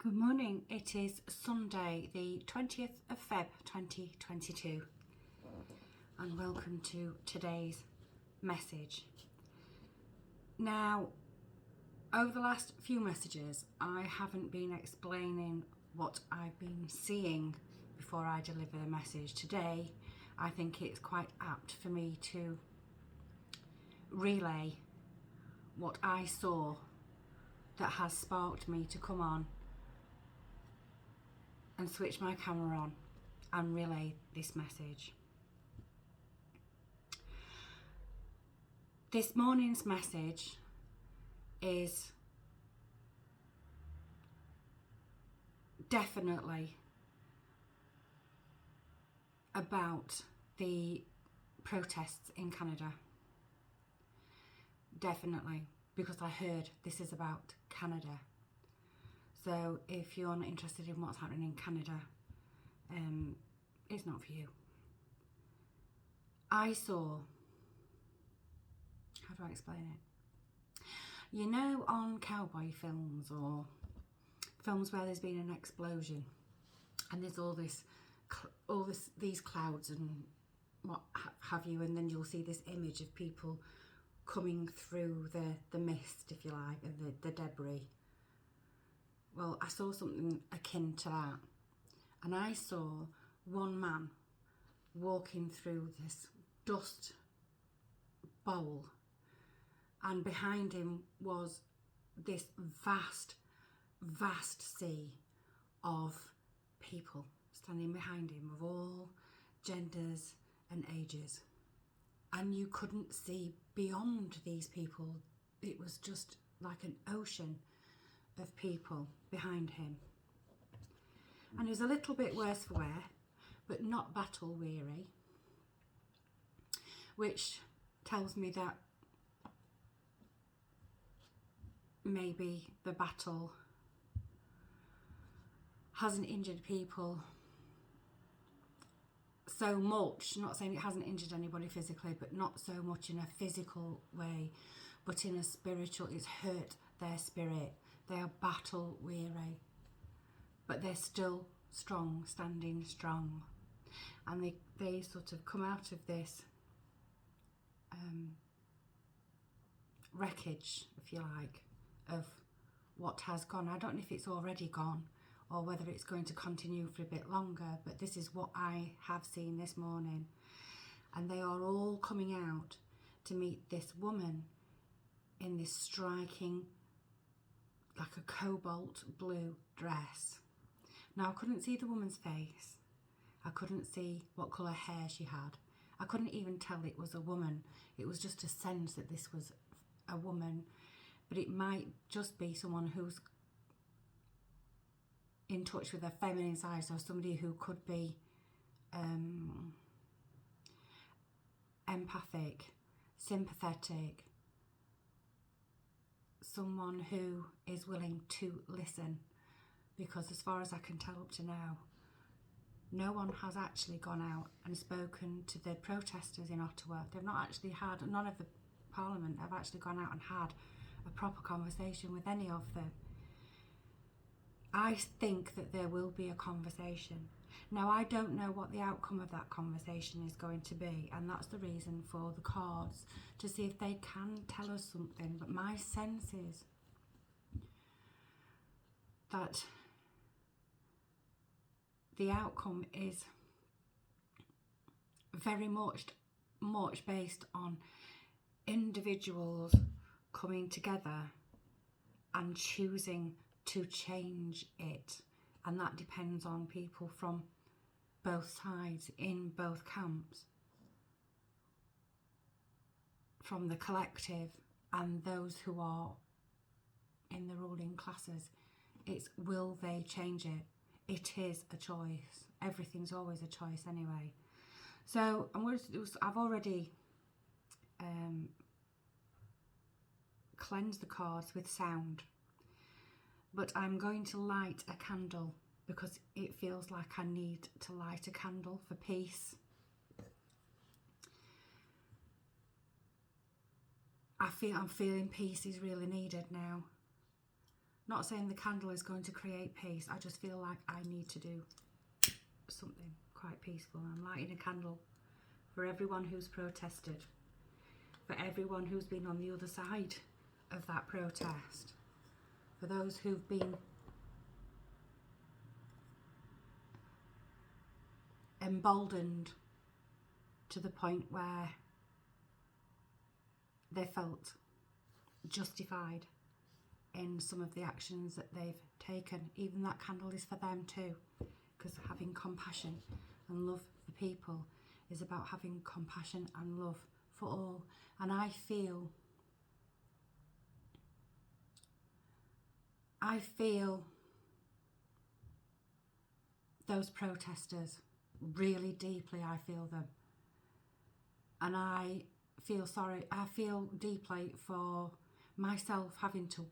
Good morning. It is Sunday, the 20th of Feb 2022, and welcome to today's message. Now, over the last few messages, I haven't been explaining what I've been seeing before I deliver the message. Today, I think it's quite apt for me to relay what I saw that has sparked me to come on and switch my camera on and relay this message. This morning's message is definitely about the protests in Canada. Definitely, because I heard this is about Canada. So if you're not interested in what's happening in Canada, it's not for you. I saw, how do I explain it? You know, on cowboy films or films where there's been an explosion and there's these clouds and what have you, and then you'll see this image of people coming through the mist, if you like, and the debris. Well, I saw something akin to that, and I saw one man walking through this dust bowl, and behind him was this vast sea of people standing behind him of all genders and ages, and you couldn't see beyond these people. It was just like an ocean of people behind him, and he was a little bit worse for wear, but not battle weary, which tells me that maybe the battle hasn't injured people so much. Not saying it hasn't injured anybody physically, but not so much in a physical way, but in a spiritual. It's hurt their spirit. They are battle weary, but they're still strong, standing strong. And they sort of come out of this wreckage, if you like, of what has gone. I don't know if it's already gone or whether it's going to continue for a bit longer, but this is what I have seen this morning. And they are all coming out to meet this woman in this striking, like a cobalt blue dress. Now, I couldn't see the woman's face. I couldn't see what colour hair she had. I couldn't even tell it was a woman. It was just a sense that this was a woman, but it might just be someone who's in touch with their feminine side, or somebody who could be empathic, sympathetic, someone who is willing to listen, because as far as I can tell up to now, no one has actually gone out and spoken to the protesters in Ottawa. They've not actually had, none of the Parliament have actually gone out and had a proper conversation with any of them. I think that there will be a conversation. Now, I don't know what the outcome of that conversation is going to be, and that's the reason for the cards, to see if they can tell us something. But my sense is that the outcome is very much based on individuals coming together and choosing to change it, and that depends on people from both sides, in both camps, from the collective and those who are in the ruling classes. It's, will they change it? It is a choice. Everything's always a choice anyway. So I've already cleansed the cards with sound, but I'm going to light a candle because it feels like I need to light a candle for peace. I'm feeling peace is really needed now. Not saying the candle is going to create peace. I just feel like I need to do something quite peaceful. I'm lighting a candle for everyone who's protested, for everyone who's been on the other side of that protest, for those who've been emboldened to the point where they felt justified in some of the actions that they've taken. Even that candle is for them too, because having compassion and love for people is about having compassion and love for all. And I feel those protesters really deeply. I feel them, and I feel deeply for myself having to,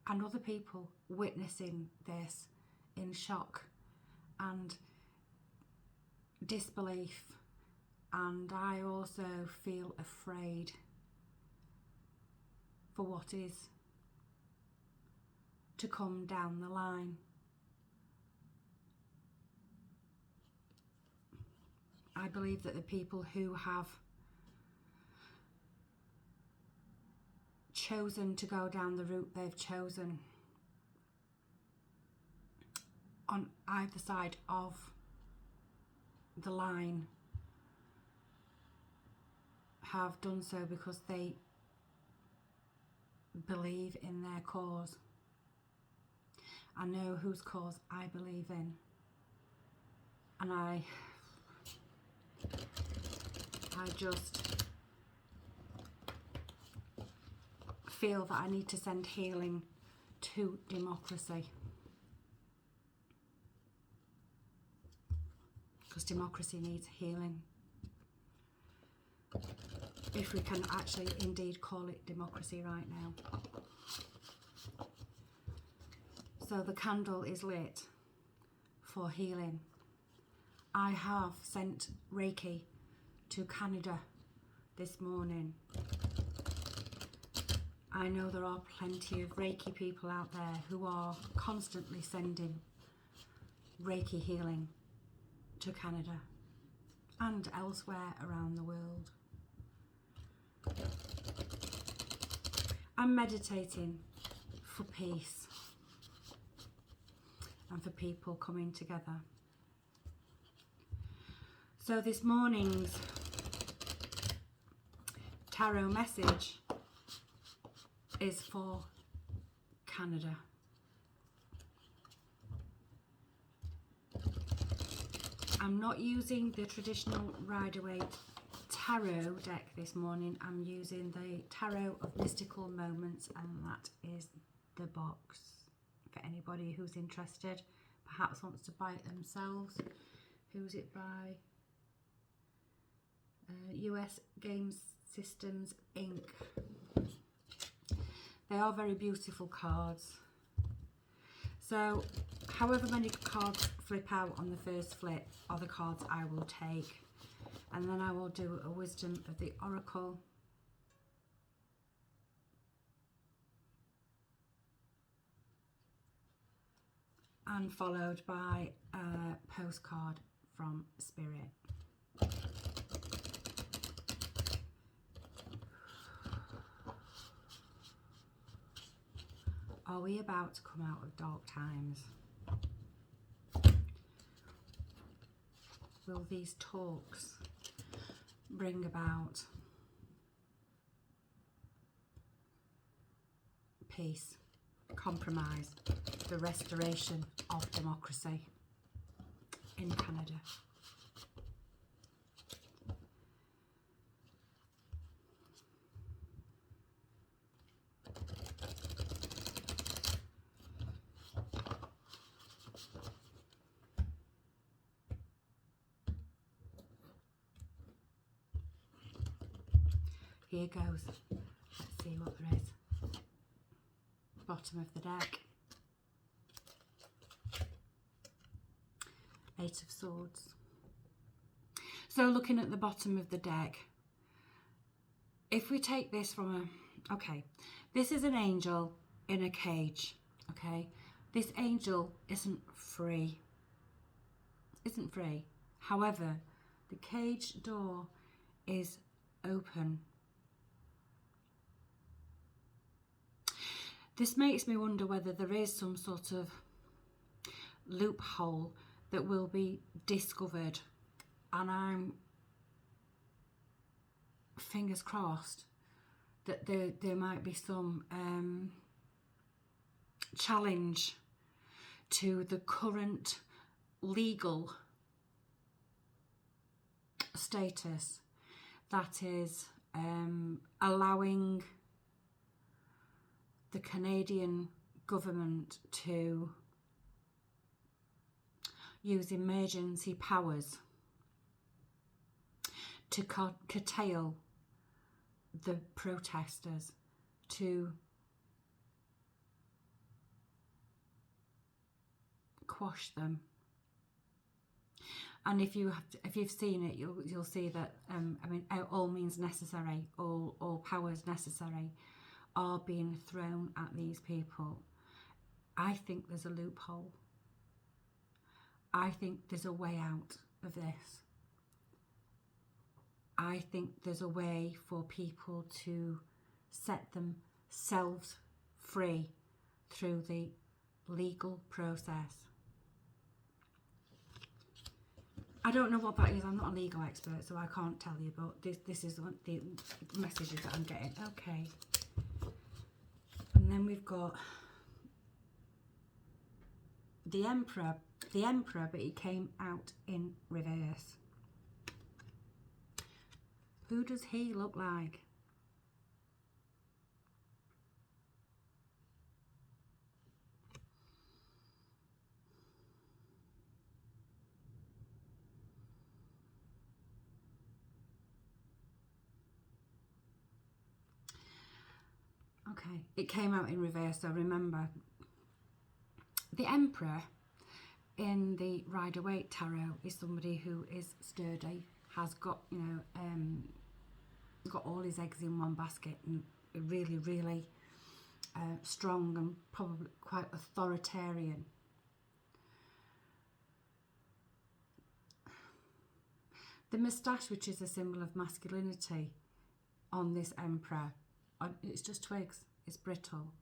and other people witnessing this in shock and disbelief. And I also feel afraid for what is to come down the line. I believe that the people who have chosen to go down the route they've chosen on either side of the line have done so because they believe in their cause. I know whose cause I believe in, and I just feel that I need to send healing to democracy, because democracy needs healing, if we can actually indeed call it democracy right now. So the candle is lit for healing. I have sent Reiki to Canada this morning. I know there are plenty of Reiki people out there who are constantly sending Reiki healing to Canada and elsewhere around the world. I'm meditating for peace and for people coming together. So this morning's tarot message is for Canada. I'm not using the traditional Rider-Waite tarot deck this morning. I'm using the Tarot of Mystical Moments, and that is the box. For anybody who's interested, perhaps wants to buy it themselves. Who's it by? US Game Systems Inc. They are very beautiful cards. So however many cards flip out on the first flip are the cards I will take, and then I will do a Wisdom of the Oracle, and followed by a postcard from Spirit. Are we about to come out of dark times? Will these talks bring about peace, compromise, the restoration of democracy in Canada? Here goes. Let's see what there is. Bottom of the deck. Eight of Swords. So looking at the bottom of the deck, if we take this from a... Okay, this is an angel in a cage. Okay, this angel isn't free. Isn't free. However, the cage door is open. This makes me wonder whether there is some sort of loophole that will be discovered, and I'm fingers crossed that there might be some challenge to the current legal status that is allowing the Canadian government to use emergency powers to curtail the protesters, to quash them. And if you've seen it, you'll see that I mean, all means necessary, all powers necessary are being thrown at these people. I think there's a loophole. I think there's a way out of this. I think there's a way for people to set themselves free through the legal process. I don't know what that is. I'm not a legal expert, so I can't tell you, but this is the messages that I'm getting. Okay. And then we've got the Emperor. The Emperor, but he came out in reverse. Who does he look like? Okay, it came out in reverse, so remember. The Emperor in the Rider-Waite Tarot is somebody who is sturdy, has got, you know, got all his eggs in one basket, and really, really strong and probably quite authoritarian. The moustache, which is a symbol of masculinity on this Emperor, it's just twigs, it's brittle.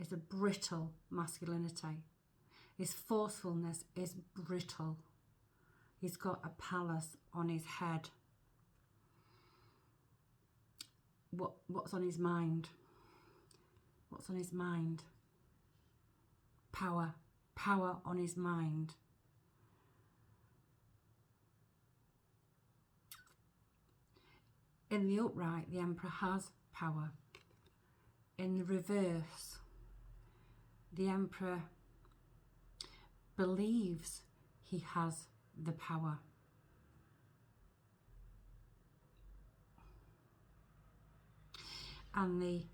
It's a brittle masculinity. His forcefulness is brittle. He's got a palace on his head. What's on his mind? What's on his mind? Power. Power on his mind. In the upright, the Emperor has power. In the reverse, the Emperor believes he has the power. And the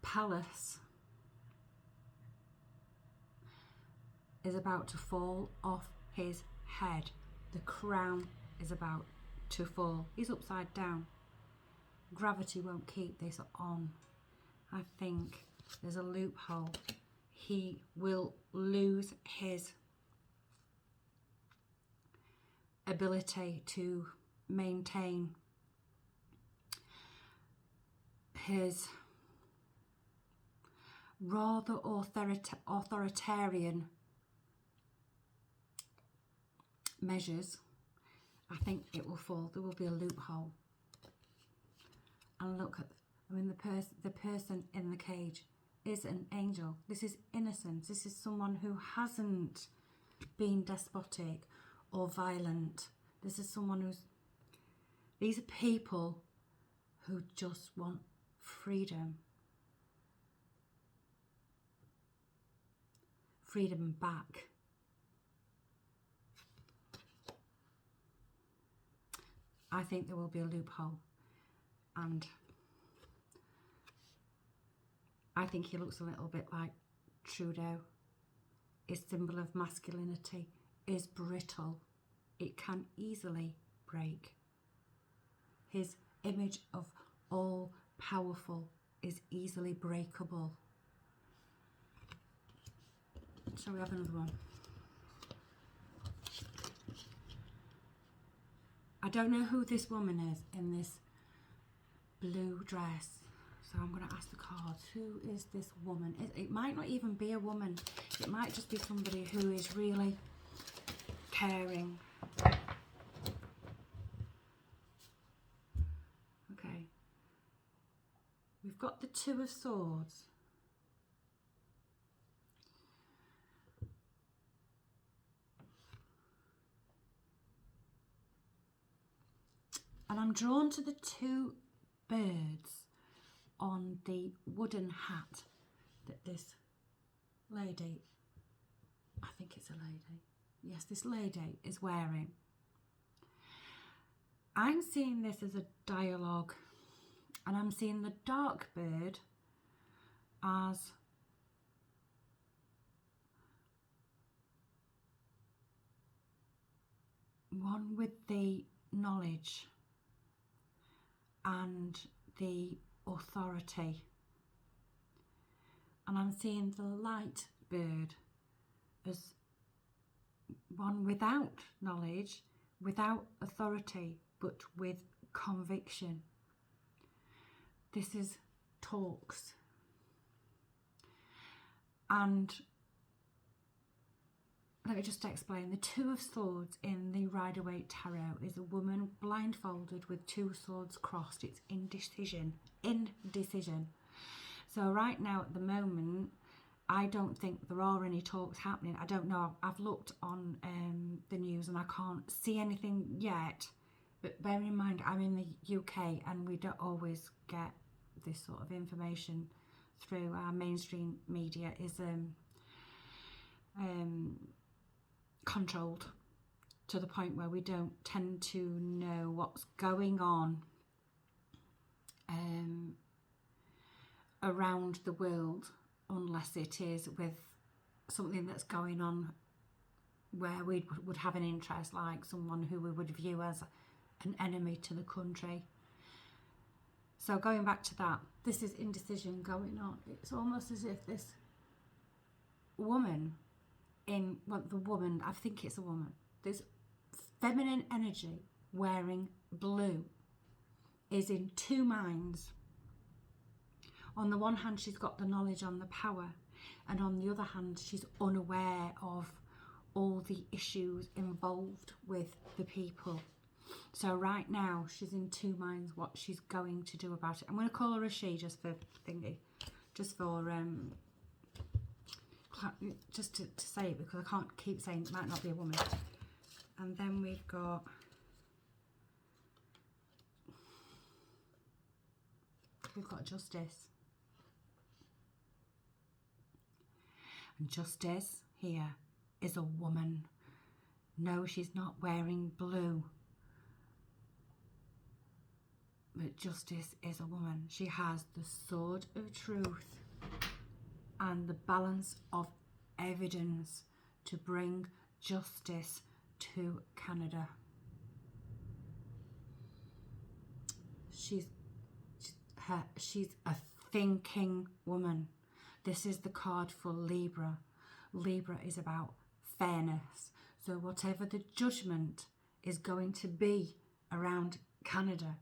palace is about to fall off his head. The crown is about to fall. He's upside down. Gravity won't keep this on. I think there's a loophole. He will lose his ability to maintain his rather authoritarian measures. I think it will fall. There will be a loophole. And look at, I mean, the person in the cage is an angel. This is innocence. This is someone who hasn't been despotic or violent. This is someone who's, these are people who just want freedom. Freedom back. I think there will be a loophole, and I think he looks a little bit like Trudeau. His symbol of masculinity is brittle. It can easily break. His image of all powerful is easily breakable. Shall we have another one? I don't know who this woman is in this blue dress. So I'm going to ask the cards, who is this woman? It might not even be a woman. It might just be somebody who is really caring. Okay. We've got the Two of Swords. And I'm drawn to the two birds on the wooden hat that this lady, I think it's a lady, yes, this lady is wearing. I'm seeing this as a dialogue, and I'm seeing the dark bird as one with the knowledge and the authority, and I'm seeing the light bird as one without knowledge, without authority, but with conviction. This is talks. And let me just explain. The Two of Swords in the Rider-Waite Tarot is a woman blindfolded with two swords crossed. It's indecision. Indecision. So right now at the moment, I don't think there are any talks happening. I don't know. I've looked on the news and I can't see anything yet. But bear in mind, I'm in the UK and we don't always get this sort of information through our mainstream media. Is controlled to the point where we don't tend to know what's going on around the world, unless it is with something that's going on where we would have an interest, like someone who we would view as an enemy to the country. So going back to that, this is indecision going on. It's almost as if this woman the woman, I think it's a woman, this feminine energy wearing blue is in two minds. On the one hand, she's got the knowledge and the power, and on the other hand, she's unaware of all the issues involved with the people. So right now, she's in two minds what she's going to do about it. I'm going to call her a she just for thingy, just for just to say it, because I can't keep saying it might not be a woman. And then we've got Justice. And Justice here is a woman. No, she's not wearing blue. But Justice is a woman. She has the sword of truth and the balance of evidence to bring justice to Canada. She's a thinking woman. This is the card for Libra. Libra is about fairness. So whatever the judgment is going to be around Canada,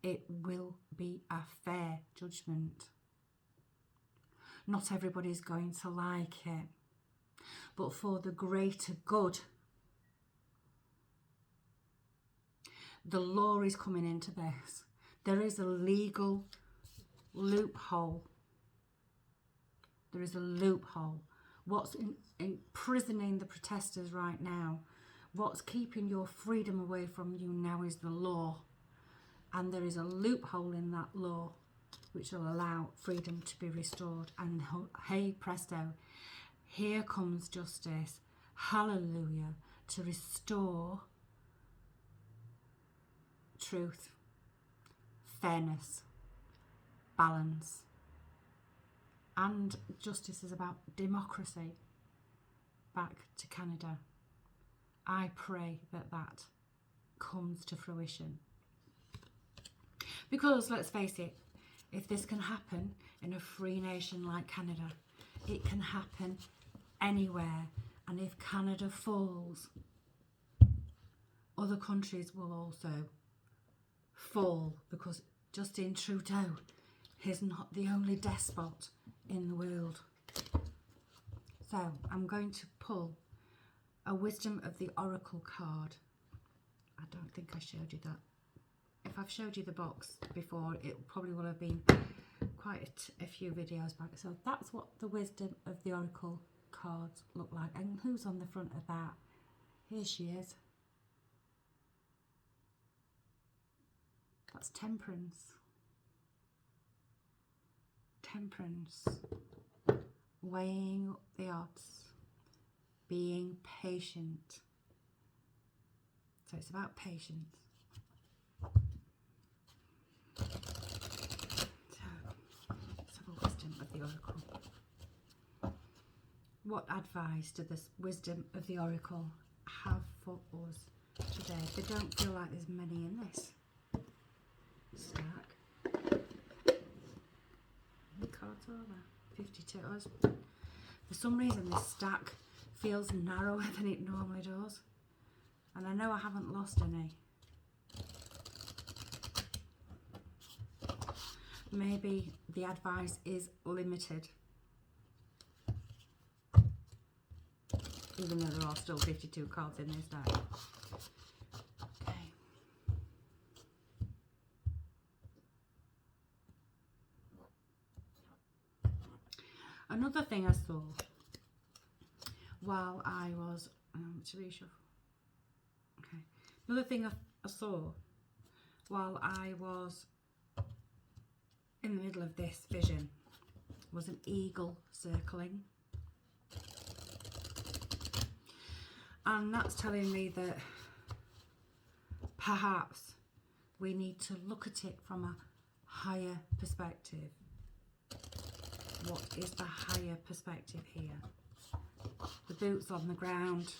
it will be a fair judgment. Not everybody's going to like it, but for the greater good, the law is coming into this. There is a legal loophole. There is a loophole. What's imprisoning the protesters right now, what's keeping your freedom away from you now is the law. And there is a loophole in that law which will allow freedom to be restored. And hey presto, here comes justice, hallelujah, to restore truth, fairness, balance. And justice is about democracy back to Canada. I pray that that comes to fruition. Because let's face it, if this can happen in a free nation like Canada, it can happen anywhere. And if Canada falls, other countries will also fall, because Justin Trudeau is not the only despot in the world. So I'm going to pull a Wisdom of the Oracle card. I don't think I showed you that. If I've showed you the box before, it probably will have been quite a few videos back. So that's what the Wisdom of the Oracle cards look like. And who's on the front of that? Here she is. That's Temperance. Temperance. Weighing up the odds. Being patient. So it's about patience. So let's have a Wisdom of the Oracle. What advice does this Wisdom of the Oracle have for us today? They don't feel like there's many in this stack. How many cards are there? 52. For some reason this stack feels narrower than it normally does. And I know I haven't lost any. Maybe the advice is limited. Even though there are still 52 cards in this deck. Okay. Another thing I saw while I was... to reshuffle. Okay. Another thing I saw while I was in the middle of this vision was an eagle circling. And that's telling me that perhaps we need to look at it from a higher perspective. What is the higher perspective here? The boots on the ground,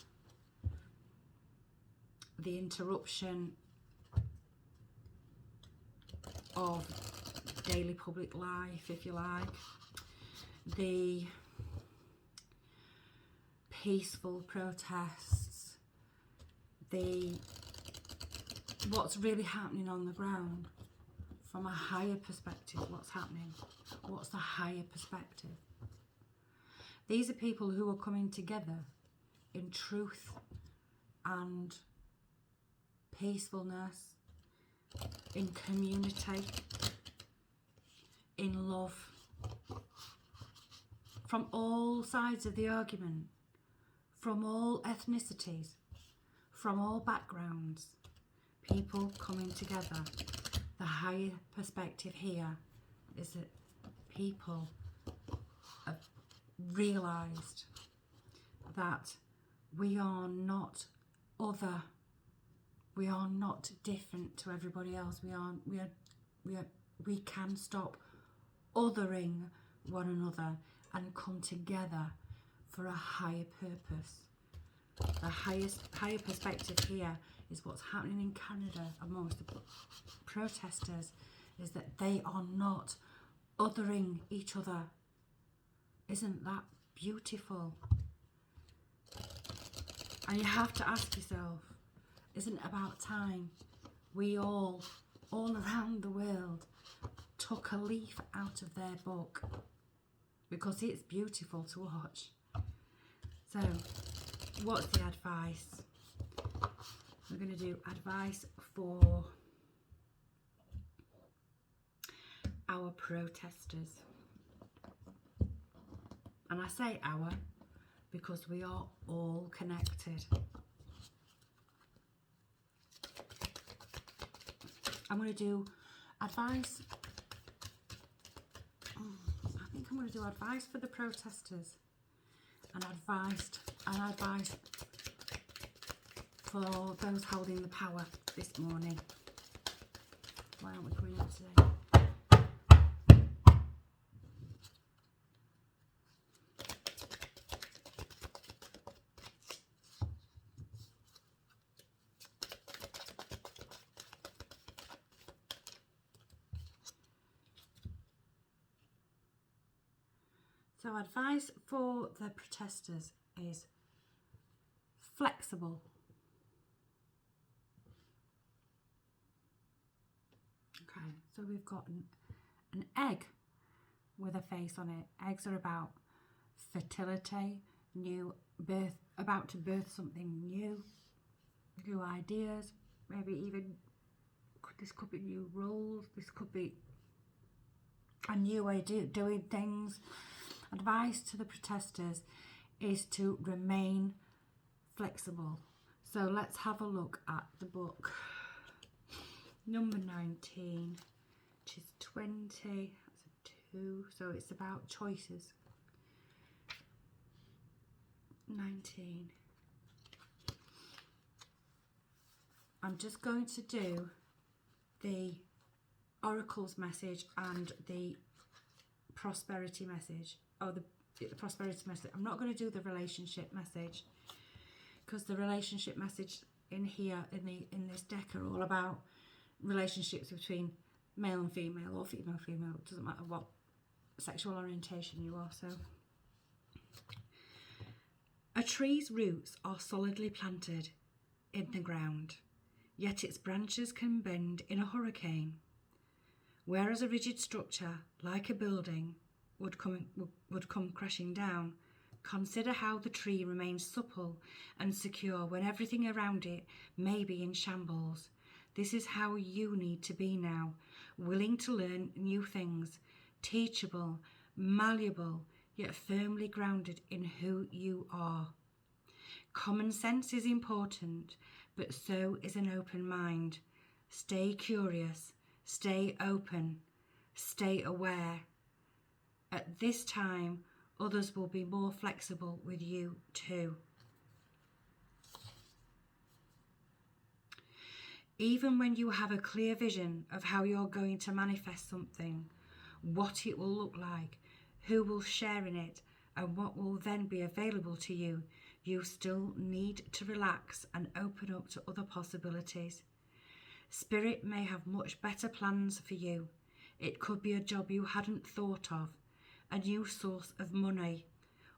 the interruption of daily public life, if you like, the peaceful protests, what's really happening on the ground from a higher perspective. What's happening? What's the higher perspective? These are people who are coming together in truth and peacefulness, in community, in love, from all sides of the argument, from all ethnicities, from all backgrounds, people coming together. The higher perspective here is that people have realised that we are not other, we are not different to everybody else. We can stop othering one another and come together for a higher purpose. The higher perspective here is what's happening in Canada amongst the protesters, is that they are not othering each other. Isn't that beautiful? And you have to ask yourself, isn't it about time we all around the world, took a leaf out of their book? Because it's beautiful to watch. So, what's the advice? We're going to do advice for our protesters. And I say our because we are all connected. I'm going to do advice. I think I'm going to do advice for the protesters and advice for those holding the power this morning. Why aren't we coming out today? So advice for the protesters is flexible. Okay, so we've got an egg with a face on it. Eggs are about fertility, new birth, about to birth something new ideas, maybe even this could be new roles, this could be a new way of doing things. Advice to the protesters is to remain flexible. So let's have a look at the book. Number 19, which is 20, that's a 2, so it's about choices. 19. I'm just going to do the oracle's message and the prosperity message, or the prosperity message. I'm not going to do the relationship message, because the relationship message in here in this deck are all about relationships between male and female, or female. It doesn't matter what sexual orientation you are. So a tree's roots are solidly planted in the ground, yet its branches can bend in a hurricane. Whereas a rigid structure, like a building, would come crashing down, consider how the tree remains supple and secure when everything around it may be in shambles. This is how you need to be now, willing to learn new things, teachable, malleable, yet firmly grounded in who you are. Common sense is important, but so is an open mind. Stay curious, stay open, stay aware. At this time, others will be more flexible with you too. Even when you have a clear vision of how you're going to manifest something, what it will look like, who will share in it, and what will then be available to you, you still need to relax and open up to other possibilities. Spirit may have much better plans for you. It could be a job you hadn't thought of, a new source of money,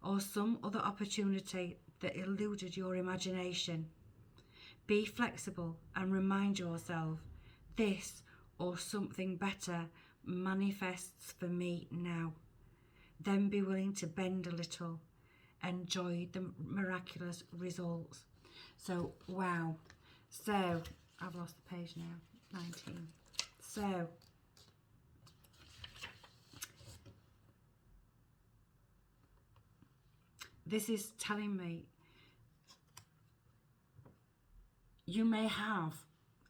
or some other opportunity that eluded your imagination. Be flexible and remind yourself, this or something better manifests for me now. Then be willing to bend a little. Enjoy the miraculous results. So, wow. So, I've lost the page now. 19. So, this is telling me you may have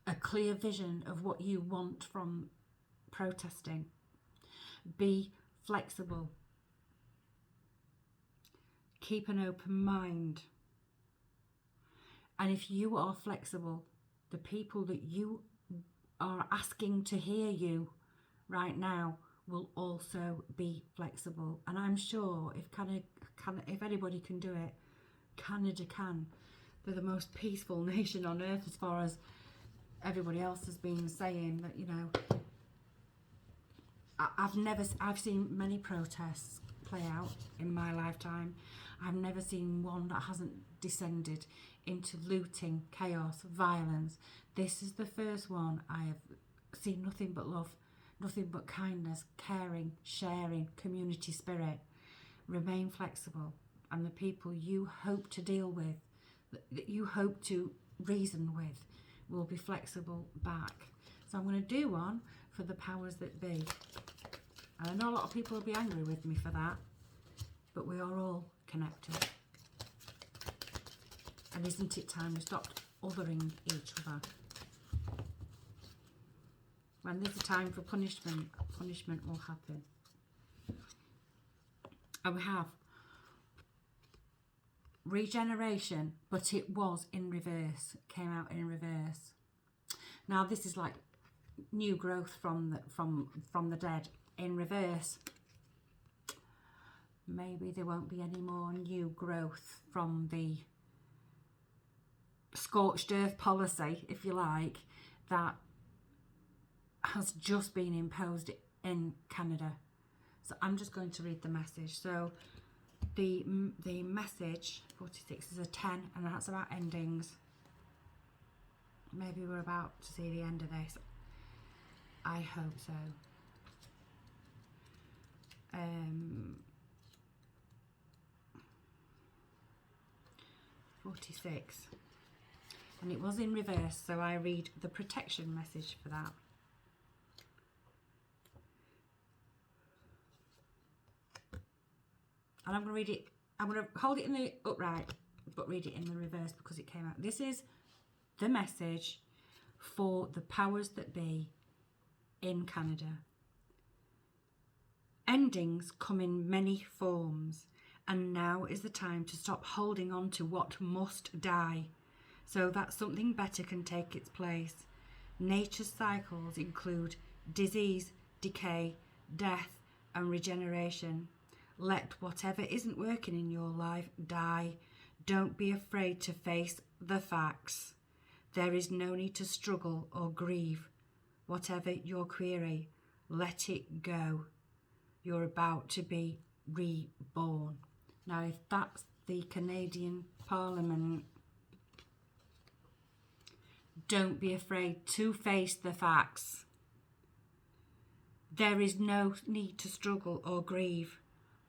a clear vision of what you want from protesting. Be flexible. Keep an open mind. And if you are flexible, the people that you are asking to hear you right now will also be flexible. And I'm sure if anybody can do it, Canada can. They're the most peaceful nation on earth, as far as everybody else has been saying. That, you know, I've seen many protests play out in my lifetime. I've never seen one that hasn't descended into looting, chaos, violence. This is the first one. I have seen nothing but love, nothing but kindness, caring, sharing, community spirit. Remain flexible, and the people you hope to deal with, that you hope to reason with, will be flexible back. So I'm going to do one for the powers that be. And I know a lot of people will be angry with me for that, but we are all connected. And isn't it time we stopped othering each other? When there's a time for punishment, punishment will happen. And we have regeneration, but it was in reverse. It came out in reverse. Now this is like new growth from the dead in reverse. Maybe there won't be any more new growth from the scorched earth policy, if you like, that has just been imposed in Canada. So I'm just going to read the message. So the message 46 is a 10, and that's about endings. Maybe we're about to see the end of this. I hope so. 46, and it was in reverse, so I read the protection message for that. And I'm going to read it, I'm going to hold it in the upright, but read it in the reverse because it came out. This is the message for the powers that be in Canada. Endings come in many forms, and now is the time to stop holding on to what must die, so that something better can take its place. Nature's cycles include disease, decay, death, and regeneration. Let whatever isn't working in your life die. Don't be afraid to face the facts. There is no need to struggle or grieve. Whatever your query, let it go. You're about to be reborn. Now, if that's the Canadian Parliament, don't be afraid to face the facts. There is no need to struggle or grieve.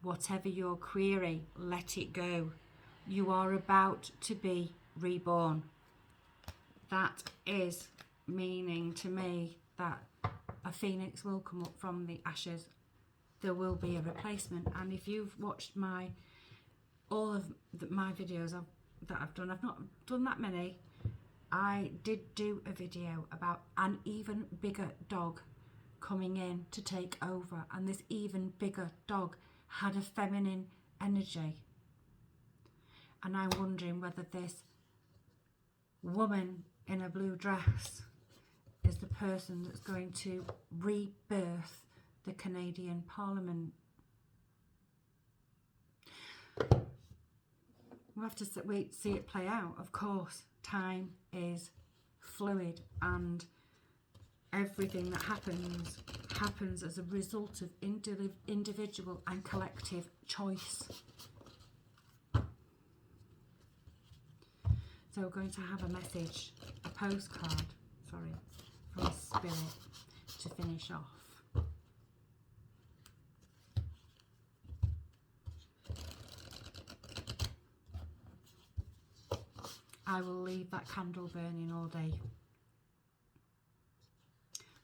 Whatever your query, let it go. You are about to be reborn. That is meaning to me that a phoenix will come up from the ashes. There will be a replacement. And if you've watched all of my videos that I've done, I've not done that many. I did do a video about an even bigger dog coming in to take over, and this even bigger dog had a feminine energy. And I'm wondering whether this woman in a blue dress is the person that's going to rebirth the Canadian Parliament. We'll have to see it play out. Of course, time is fluid, and everything that happens as a result of individual and collective choice. So we're going to have a message, a postcard, sorry, from Spirit to finish off. I will leave that candle burning all day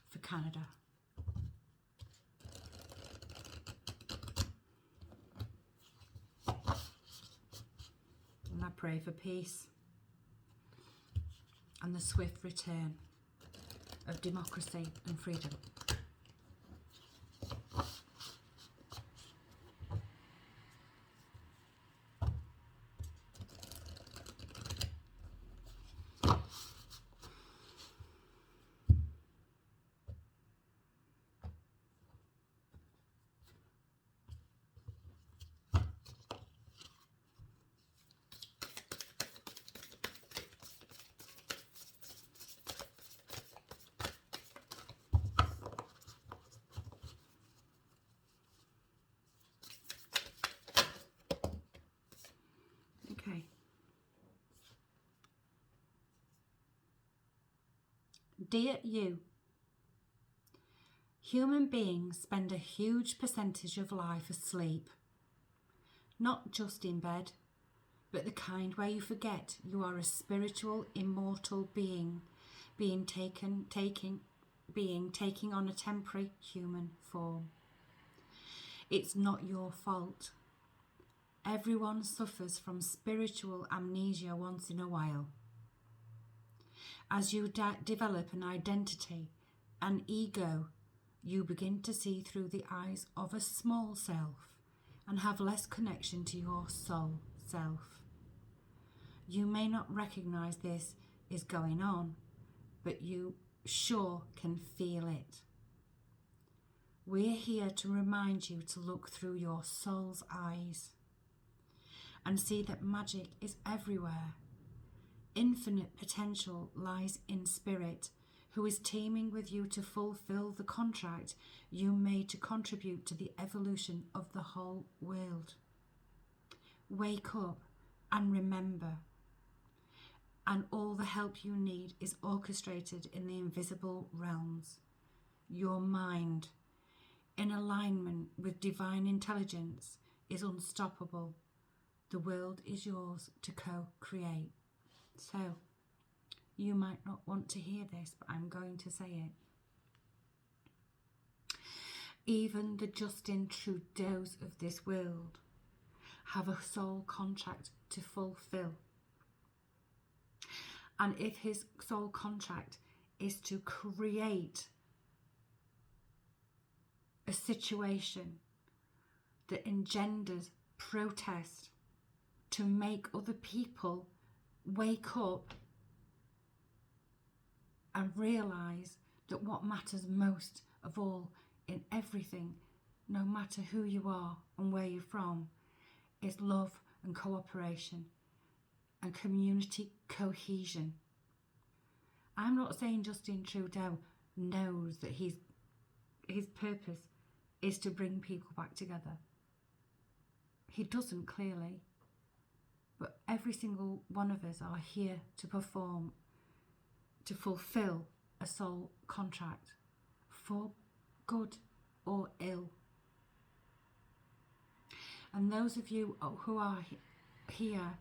for Canada. And I pray for peace and the swift return of democracy and freedom. Okay. Dear you, human beings spend a huge percentage of life asleep. Not just in bed, but the kind where you forget you are a spiritual, immortal being, taking on a temporary human form. It's not your fault. Everyone suffers from spiritual amnesia once in a while. As you develop an identity, an ego, you begin to see through the eyes of a small self and have less connection to your soul self. You may not recognize this is going on, but you sure can feel it. We're here to remind you to look through your soul's eyes and see that magic is everywhere. Infinite potential lies in spirit, who is teaming with you to fulfill the contract you made to contribute to the evolution of the whole world. Wake up and remember. And all the help you need is orchestrated in the invisible realms. Your mind, in alignment with divine intelligence, is unstoppable. The world is yours to co-create. So, you might not want to hear this, but I'm going to say it. Even the Justin Trudeaus of this world have a soul contract to fulfill. And if his soul contract is to create a situation that engenders protest to make other people wake up and realise that what matters most of all in everything, no matter who you are and where you're from, is love and cooperation and community cohesion. I'm not saying Justin Trudeau knows that his purpose is to bring people back together. He doesn't, clearly. But every single one of us are here to perform, to fulfill a soul contract for good or ill. And those of you who are here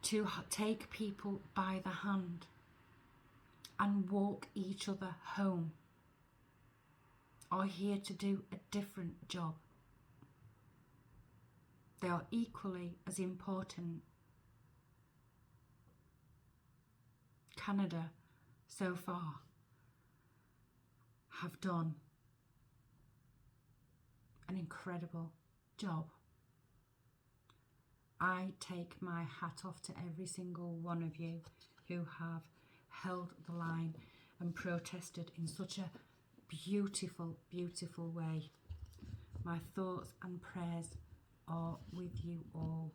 to take people by the hand and walk each other home are here to do a different job. They are equally as important. Canada, so far, have done an incredible job. I take my hat off to every single one of you who have held the line and protested in such a beautiful, beautiful way. My thoughts and prayers are with you all.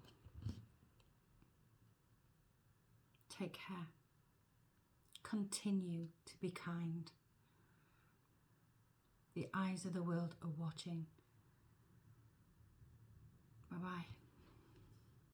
Take care. Continue to be kind. The eyes of the world are watching. Bye-bye.